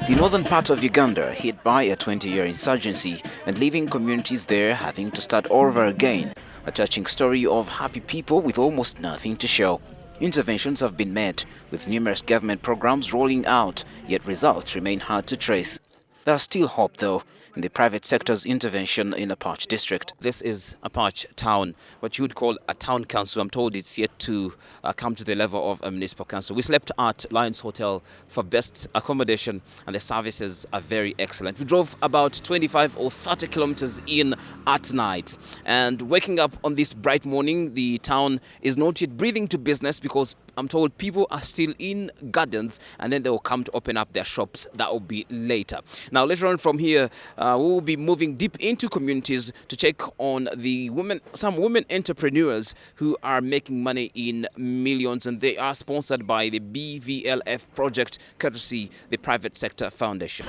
The northern part of Uganda hit by a 20-year insurgency and leaving communities there having to start over again. A touching story of happy people with almost nothing to show. Interventions have been met, with numerous government programs rolling out, yet results remain hard to trace. There's still hope, though, in the private sector's intervention in APACH district. This is APACH town, what you would call a town council. I'm told it's yet to come to the level of a municipal council. We slept at Lions Hotel for best accommodation, and the services are very excellent. We drove about 25 or 30 kilometers in at night, and waking up on this bright morning, the town is not yet breathing to business because I'm told people are still in gardens, and then they will come to open up their shops. That will be later. Now, later on from here, we will be moving deep into communities to check on the some women entrepreneurs who are making money in millions, and they are sponsored by the BVLF project, courtesy the Private Sector Foundation.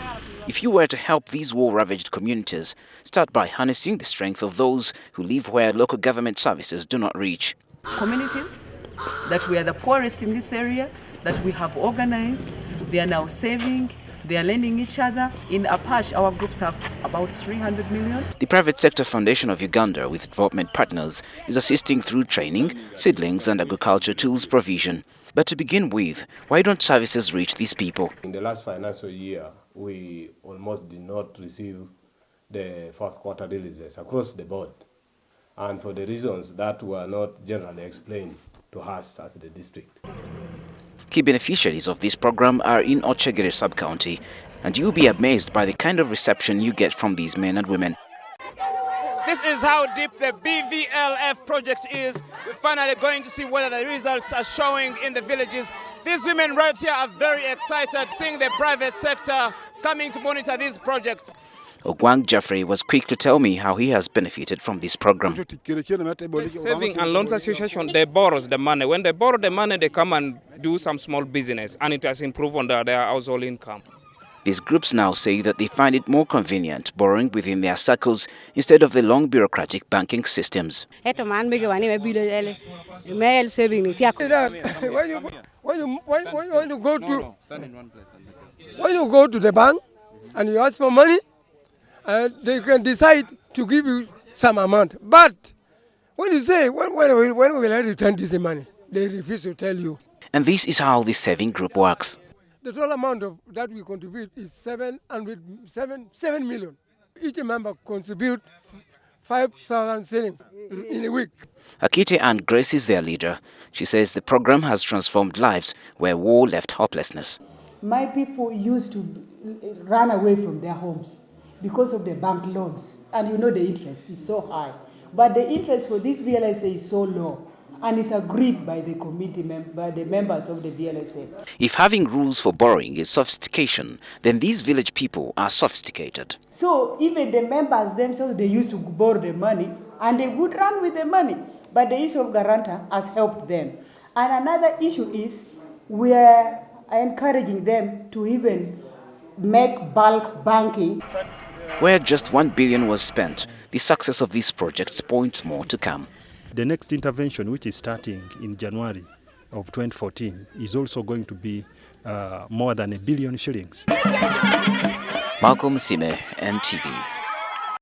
If you were to help these war-ravaged communities, start by harnessing the strength of those who live where local government services do not reach. Communities that we are the poorest in this area, that we have organized, they are now saving, they are lending each other. In APACH, our groups have about 300 million. The Private Sector Foundation of Uganda, with development partners, is assisting through training, seedlings and agriculture tools provision. But to begin with, why don't services reach these people? In the last financial year, we almost did not receive the fourth quarter releases across the board, and for the reasons that were not generally explained to us as the district. Key beneficiaries of this program are in Ochegere sub-county, and you'll be amazed by the kind of reception you get from these men and women. This is how deep the BVLF project is. We're finally going to see whether the results are showing in the villages. These women right here are very excited seeing the private sector coming to monitor these projects. Ogwang Jeffrey was quick to tell me how he has benefited from this program. Saving and Loans Association, they borrow the money. When they borrow the money, they come and do some small business, and it has improved on their household income. These groups now say that they find it more convenient borrowing within their circles instead of the long bureaucratic banking systems. When you go to the bank and you ask for money, they can decide to give you some amount. But when you say, when will I return this money, they refuse to tell you. And this is how this saving group works. The total amount that we contribute is 7 million. Each member contributes 5,000 shillings in a week. Akite and Grace is their leader. She says the program has transformed lives where war left hopelessness. My people used to run away from their homes because of the bank loans. And you know the interest is so high. But the interest for this VLSA is so low. And it's agreed by the committee, by the members of the VLSA. If having rules for borrowing is sophistication, then these village people are sophisticated. So even the members themselves, they used to borrow the money and they would run with the money. But the issue of guarantor has helped them. And another issue is we are encouraging them to even make bulk banking. Where just 1 billion was spent, the success of these projects points more to come. The next intervention, which is starting in January of 2014, is also going to be more than 1 billion shillings. Malcolm Sime, NTV.